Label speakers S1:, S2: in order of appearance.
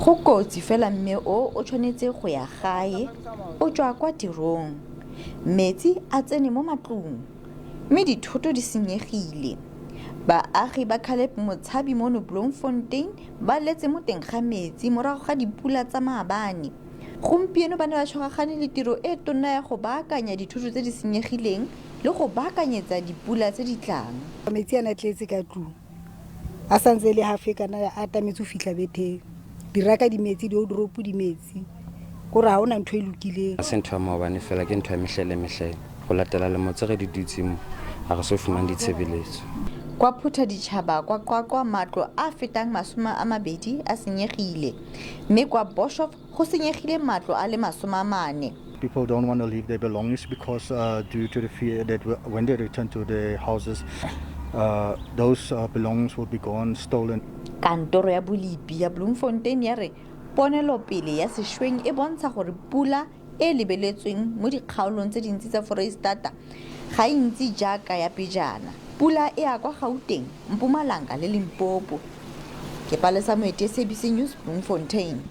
S1: Go kotsi fela mme o tshwanetse go ya gae o tswa kwa tirong. Metsi a tsene mo matlong mme dithoto di senyegile. Baagi ba Caleb Motshabi mono Bloemfontein ba letse mo teng ga metsi morago ga dipula tsa maabane. Gompieno ba ne ba tshwaragane le tiro e tona ya go baakanya dithoto tse di senyegileng le go baakanyetsa dipula tse di tlang.
S2: Metsi a tletse ka tlung a santse le hafe kana a tametse go fitlha betheng. Diraka di metsi di odoropo di metsi gore ha ona ntho e lokileng.
S3: A se ntho ya maobane fela ke ntho ya mehlele go latela le motse re di dutseng a re so fumane ditshebeletso.
S1: Kwa Phutha Ditšhaba kwa Qwaqwa matlo a fetang 20 a senyegile mme kwa Boshof go senyegile matlo a le 40.
S4: People don't want to leave their belongings because due to the fear that when they return to their houses, those belongings will be gone, stolen.
S1: Kantoro ya Bolipi ya Bloemfontein ya re ponelopele ya sešweng e bontsha gore pula e lebeletsweng mo dikgaolong tse dintsi tsa Foreisetata ga e ntsi jaaka ya pejana. Pula e a kwa Gauteng, Mpumalanga le Limpopo. Ke Palesa Moeti, SABC News, Bloemfontein.